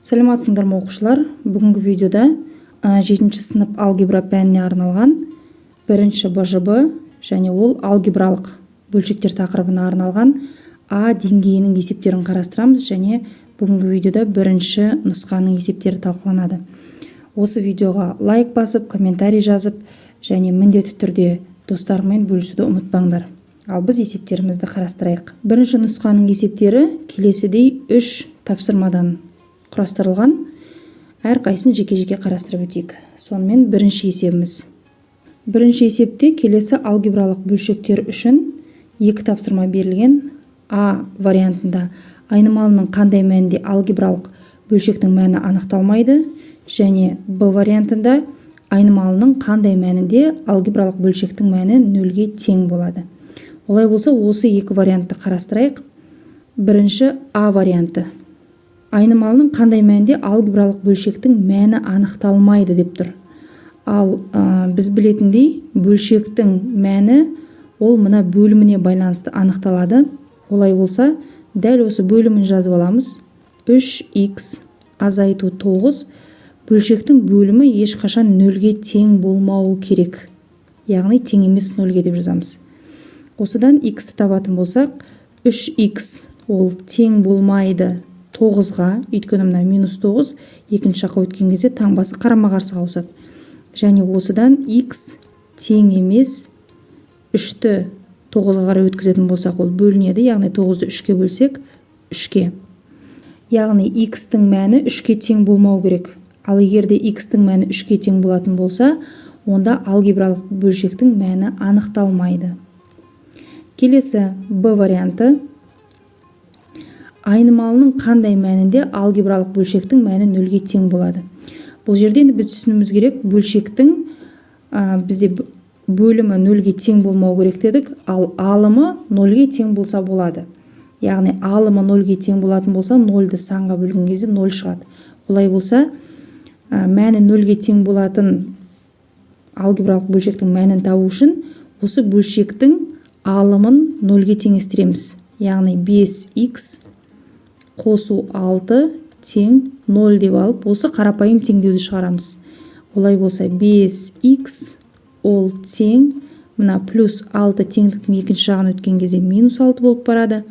Сәлеметсіңдер ме оқушылар? Бүгінгі видеода 7-ші сынып алгебра пәніне арналған бірінші БЖБ және ол алгебралық бөлшектер тақырыбына арналған А деңгейінің есептерін қарастырамыз және бүгінгі видеода бірінші нұсқаның есептері талқыланады. Осы видеоға лайк басып, комментарий жазып және міндетті түрде достарыңмен бөлісуді ұмытпаңдар. Ал біз есептерімізді қарастырайық. Бірінші нұсқаның есептері келесідей 3 тапсырмадан құрастырылған. Әрқайсысын жеке-жеке қарастырып өтейік. Сонымен бірінші есебіміз. Бірінші есепте келесі алгебралық бөлшектер үшін 2 тапсырма берілген. А вариантында айнымалының қандай мәнінде алгебралық бөлшектің мәні анықталмайды, және Б вариантында айнымалының қандай мәнінде алгебралық бөлшектің мәні 0-ге тең болады. Олай болса, осы 2 вариантты қарастырайық. Бірінші А варианты. Айнымалының қандай мәнінде алгебралық бөлшектің мәні анықталмайды деп тұр. Ал біз білетіндей, бөлшектің мәні ол мына бөліміне байланысты анықталады. Олай болса, дәл осы бөлімін жазып аламыз. 3х азайту 9 бөлшектің бөлімі ешқашан 0-ге тең болмауы керек. Яғни тең емес 0-ге деп жазамыз. Осыдан х-ті табатын болсақ, 3х ол тең болмайды 9-ға, өйткені мына -9 екінші жаққа өткен кезде таңбасы қарама-қарсыға ауысады. Және осыдан х тең емес 3-ті 9-ға қарай өткізетін болсақ, ол бөлінеді, яғни 9-ды 3-ке бөлсек 3-ке. Яғни х-тің мәні 3-ке тең болмау керек. Ал егерде х-тің мәні 3-ке тең болатын болса, онда алгебралық бөлшектің мәні анықталмайды. Келесі Б варианты. Айнымалының қандай мәнінде алгебралық бөлшектің мәні 0-ге тең болады. Бұл жерде біз түсінуіміз керек, бөлшектің бізде бөлімі 0-ге тең болмау керек дедік, ал алымы 0-ге тең болса болады. Яғни алымы 0-ге тең болатын болса, 0-ді санға бөлген кезде 0 шығады. Олай болса, мәні 0-ге тең болатын алгебралық бөлшектің мәнін табу үшін осы бөлшектің алымын 0-ге теңестіреміз. Яғни 5х қосу 6 тең 0 деп алып, осы қарапайым теңдеуді шығарамыз. Олай болса, 5х ол тең, мына плюс 6 теңдіктің екінші жағын өткен кезде -6 болып барады.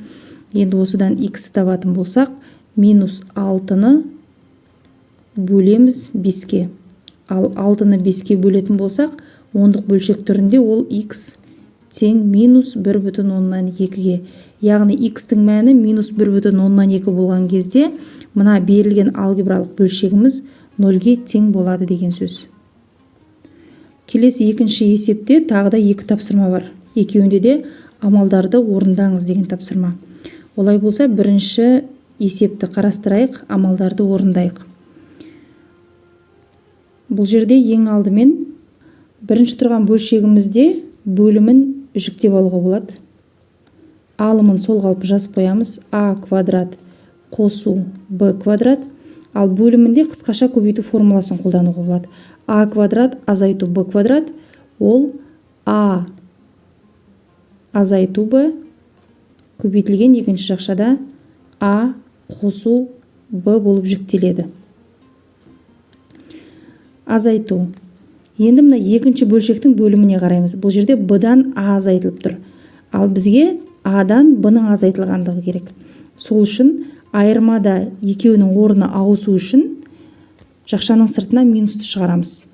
Енді осыдан х табатын болсақ, -6-ны бөлеміз 5-ке. Ал 6-ны 5-ке бөлетін болсақ, ондық бөлшек түрінде ол х тең -1/2-ге. Яғни х-тің мәні -1/2 болған кезде, мына берілген алгебралық бөлшегіміз 0-ге тең болады деген сөз. Келесі екінші есепте тағы да 2 тапсырма бар. Екеуінде де амалдарды орындаңыз деген тапсырма. Олай болса, бірінші есепті қарастырайық, амалдарды орындайық. Бұл жерде ең алдымен бірінші тұрған бөлшегімізде бөлімін жүктеп алуға болады. Алымын сол қалпы жазып қоямыз. А квадрат қосу Б квадрат. Ал бөлімінде қысқаша көбейту формуласын қолдануға болады. А квадрат азайту Б квадрат, ол А азайту Б көбейтілген екінші жақшада А қосу Б болып жүктеледі. Азайту. Енді мына екінші бөлшектің бөліміне қараймыз. Бұл жерде Б-дан А азайтылып тұр. Ал бізге А-дан Б-ның азайтылғандығы керек. Сол үшін айырмада екеуінің орны ауысу үшін жақшаның сыртына минусты шығарамыз.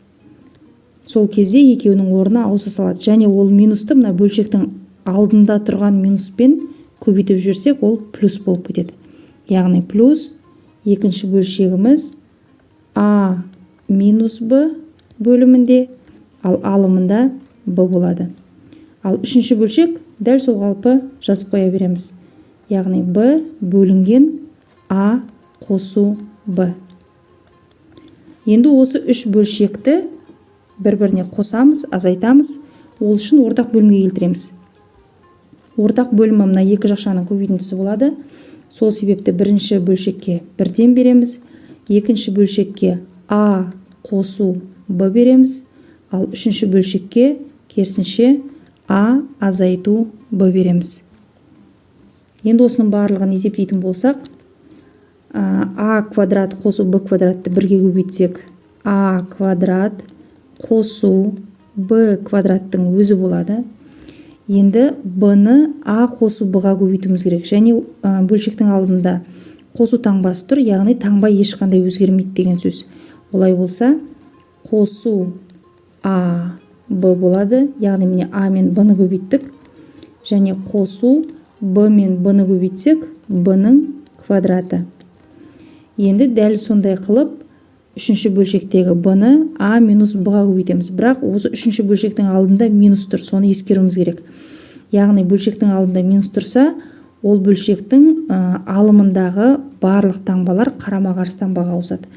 Сол кезде екеуінің орны ауыса салады. Және ол минусты мына бөлшектің алдында тұрған минуспен көбейтіп жүрсек, ол плюс болып кетеді. Яғни плюс екінші бөлшегіміз А минус Б бөлімінде, ал алымында Б болады. Ал үшінші бөлшек дәл сол қалпы жазып қоя береміз. Яғни Б бөлінген А қосу Б. Енді осы 3 бөлшекті бір-біріне қосамыз, азайтамыз. Ол үшін ортақ бөлімге келтіреміз. Ортақ бөлімі мына екі жақшаның көбейтіндісі болады. Сол себепті бірінші бөлшекке 1-тен береміз. Екінші бөлшекке А қосу Б береміз. Ал үшінші бөлшекке керісінше А азайту Б береміз. Енді осының барлығын есептейтін болсақ, а квадрат қосу б квадратты бірге көбейтсек а квадрат қосу б квадраттың өзі болады. Енді б-ны а қосу б-ға көбейтуіміз керек. Және бөлшектің алдында қосу таңбасы тұр, яғни таңба ешқандай өзгермейді деген сөз. Олай болса, қосу а б болады. Яғни міне а мен б-ны көбейттік. Және қосу б мен б-ны көбейтсек, б-ның квадраты. Енді дәл сондай қылып, үшінші бөлшектегі б-ны а минус б-ға көбейтеміз. Бірақ осы үшінші бөлшектің алдында минус тұр, соны ескеруіміз керек. Яғни бөлшектің алдында минус тұрса, ол бөлшектің алымындағы барлық таңбалар қарама-қарсы таңбаға ауысады.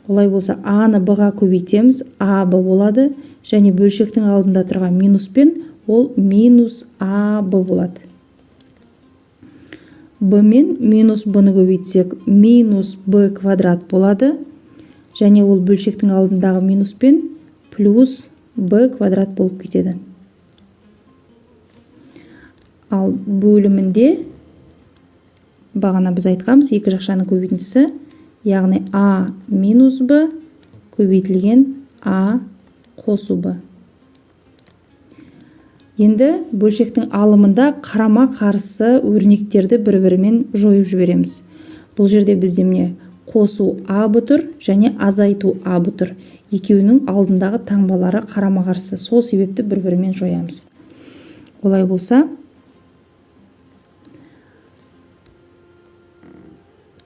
Олай болса, а-ны б-ға көбейтеміз, а б болады, және бөлшектің алдында тұрған минуспен ол минус а б болады. б мен минус б-ны көбейтсек, минус б квадрат болады, және ол бөлшектің алдындағы минуспен плюс б квадрат болып кетеді. Ал бөлімінде бағана біз айтқанбыз, екі жақшаның көбейтіндісі, яғни а минус б көбейтілген а қосу б. Енді бөлшектің алымында қарама-қарсы өрнектерді бір-бірімен жойып жібереміз. Бұл жерде бізде міне қосу а б тұр және азайту а б тұр. Екеуінің алдындағы таңбалары қарама-қарсы. Сол себепті бір-бірімен жоямыз. Олай болса,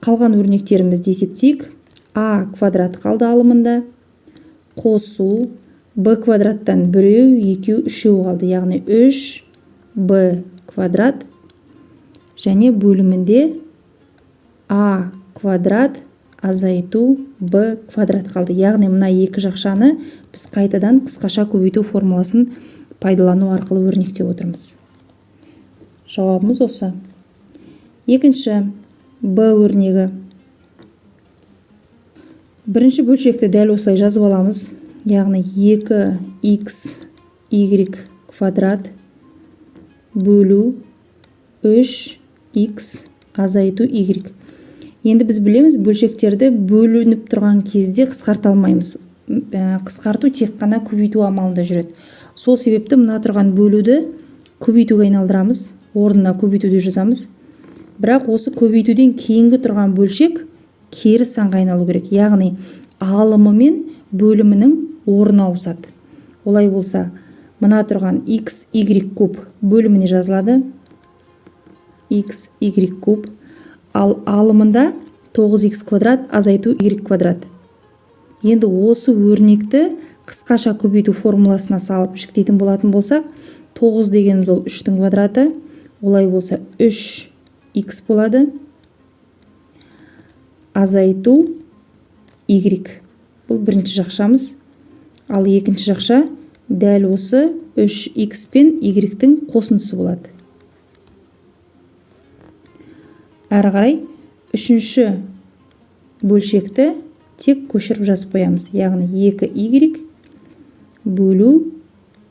қалған өрнектерімізді есептейік. А квадрат қалды алымында. Қосу б квадраттан біреу, екеу, үшеу қалды. Яғни 3 б квадрат. Және бөлімінде а квадрат азайту б квадрат қалды. Яғни мына екі жақшаны біз қайтадан қысқаша көбейту формуласын пайдалану арқылы өрнектеп отырмыз. Жауабымыз осы. Екінші б өрнегі. Бірінші бөлшекті дәл осылай жазып аламыз. Яғни 2х y квадрат бөлу 3х азайту y. Енді біз білеміз, бөлшектерді бөлініп тұрған кезде қысқарта алмаймыз. Қысқарту тек қана көбейту амалында жүреді. Сол себепті мына тұрған бөлуді көбейтуге айналдырамыз, орнына көбейтуді жазамыз. Бірақ осы көбейтуден кейінгі тұрған бөлшек кері санға айналу керек. Яғни алымы мен бөлімінің орны ауысады. Олай болса, мына тұрған x y куб бөліміне жазылады. x y куб. Ал алымында 9х квадрат азайту y квадрат. Енді осы өрнекті қысқаша көбейту формуласына салып жіктейтін болатын болсақ, 9 дегеніміз ол 3-тің квадраты. Олай болса 3х болады. Азайту y. Бұл бірінші жақшамыз. Ал екінші жақша дәл осы 3х пен y-тің қосындысы болады. Әрі қарай үшінші бөлшекті тек көшіріп жазып қоямыз. Яғни 2y бөлу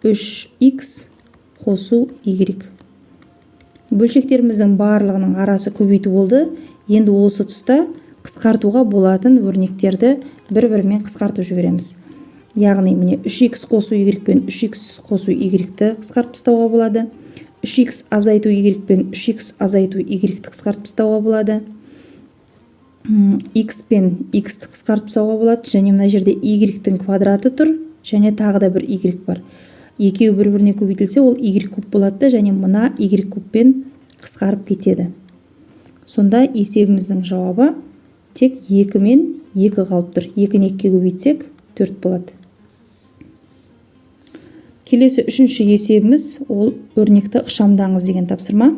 3х қосу y. Бөлшектеріміздің барлығының арасы көбейту болды. Енді осы тұста қысқартуға болатын өрнектерді бір-бірімен қысқартып жібереміз. Яғни міне 3х қосу y пен 3х қосу y-ті қысқартып тастауға болады. 3х азайту y пен 3х азайту y-ті қысқартып тастауға болады. x пен x-ті қысқартып тастауға болады. Және мына жерде y-тің квадраты тұр, және тағы да бір y бар. Екеуі бір-біріне көбейтілсе, ол y куб болады, және мына y кубпен қысқарып кетеді. Сонда есебіміздің жауабы тек 2 мен 2 қалып тұр. 2-ні 2-ге көбейтсек 4 болады. Келесі үшінші есебіміз ол өрнекті ықшамдаңыз деген тапсырма.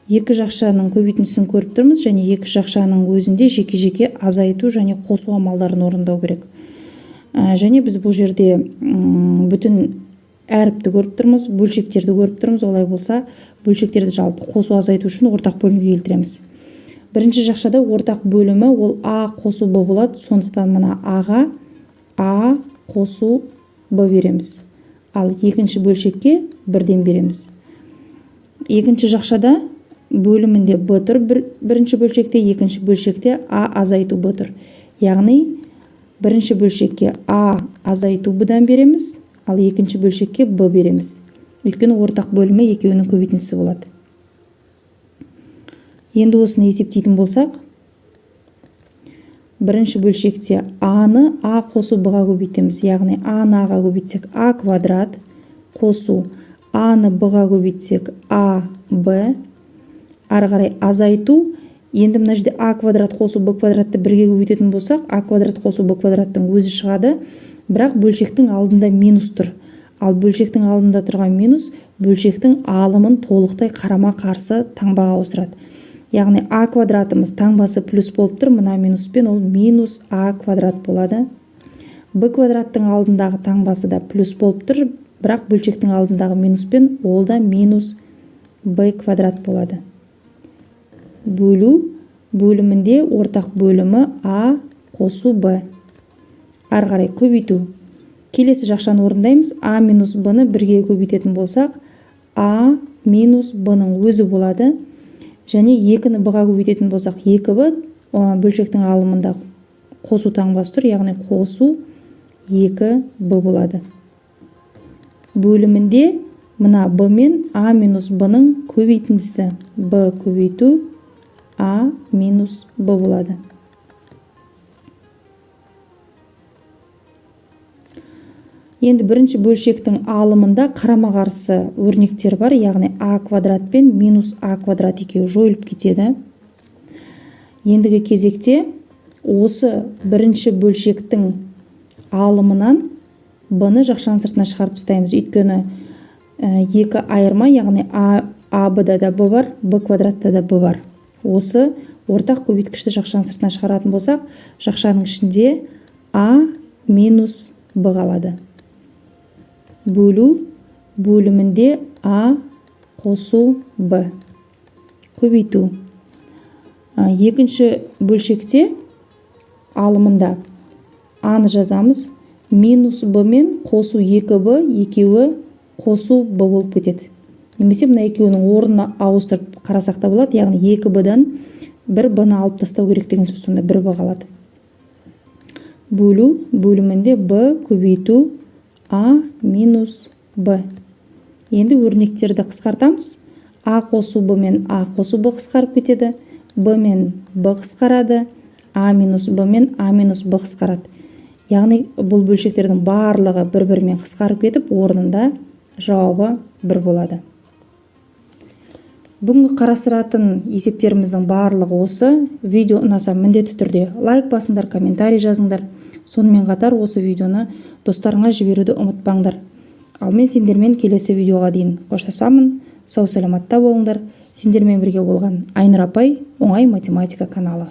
Екі жақшаның көбейтіндісін көріп тұрмыз, және екі жақшаның өзінде жеке-жеке азайту және қосу амалдарын орындау керек. Және біз бұл жерде бүтін әріпті көріп тұрмыз, бөлшектерді көріп тұрмыз. Олай болса, бөлшектерді жалпы қосу азайту үшін ортақ бөлімге келтіреміз. Бірінші жақшада ортақ бөлімі ол а қосу б болады. Сондықтан мына аға а қосу б береміз. Ал екінші бөлшекке бірден береміз. Екінші жақшада бөлімінде b тұр бірінші бөлшекте, екінші бөлшекте a азайту b тұр. Яғни бірінші бөлшекке a азайту b-дан береміз, ал екінші бөлшекке b береміз. Өйткені ортақ бөлімі екеуінің көбейтіндісі болады. Енді осыны есептейтін болсақ, бірінші бөлшекте a-ны a қосу b-ға көбейтеміз. Яғни a-ны a-ға көбейтсек a квадрат қосу a-ны b-ға көбейтсек a b. Ары қарай азайту. Енді мына жерде a квадрат қосу b квадратты бірге көбейтетін болсақ, a квадрат қосу b квадраттың өзі шығады, бірақ бөлшектің алдында минус тұр. Ал бөлшектің алдында тұрған минус бөлшектің алымын толықтай қарама қарсы таңбаға ауыстырады. Яғни a квадратымыз таңбасы плюс болып тұр, мына минуспен ол минус a квадрат болады. b квадраттың алдындағы таңбасы да плюс болып тұр, бірақ бөлшектің алдындағы минуспен ол да минус b квадрат болады. Бөлу бөлімінде ортақ бөлімі a қосу b. Ары қарай көбейту. Келесі жақшаны орындаймыз. a минус b-ны бірге көбейтетін болсақ, a минус b-ның өзі болады. Және 2-ні b-ға көбейтетін болсақ, 2b бөлшектің алымында қосу таңбасы тұр, яғни қосу 2b болады. Бөлімінде мына b мен a минус b-ның көбейтіндісі b көбейту a минус b болады. Енді бірінші бөлшектің алымында қарама қарсы өрнектер бар, яғни a квадрат пен минус a квадрат екеуі жойылып кетеді. Ендігі кезекте осы бірінші бөлшектің алымынан b-ны жақшаның сыртына шығарып тастаймыз. Өйткені екі айырма, яғни a b-да да b бар, b квадратта да b бар. Осы ортақ көбейткішті жақшаның сыртына шығаратын болсақ, жақшаның ішінде a минус b қалады. Бөлу бөлімінде a қосу b. Көбейту. Екінші бөлшекте алымында a-ны жазамыз, минус b мен қосу 2b екеуі қосу b болып кетеді. Немесе мына екеуінің орнына ауыстырып қарасақ та болады, яғни 2b-дан 1b-ны алып тастау керек деген сөз, сонда 1b қалады. Бөлу бөлімінде b көбейту a минус b. Енді өрнектерді қысқартамыз. a қосу b мен a қосу b қысқарып кетеді, b мен b қысқарады, a минус b мен a минус b қысқарады. Яғни бұл бөлшектердің барлығы бір-бірімен қысқарып кетіп, орнында жауабы 1 болады. Бүгінгі қарастыратын есептеріміздің барлығы осы. Видео ұнаса міндетті түрде лайк басыңдар, комментарий жазыңдар. Сонымен қатар осы видеоны достарыңа жіберуді ұмытпаңдар. Ал мен сендермен келесі видеоға дейін қоштасамын. Сау саламатта болыңдар. Сендермен бірге болған Айнұр апай, оңай математика каналы.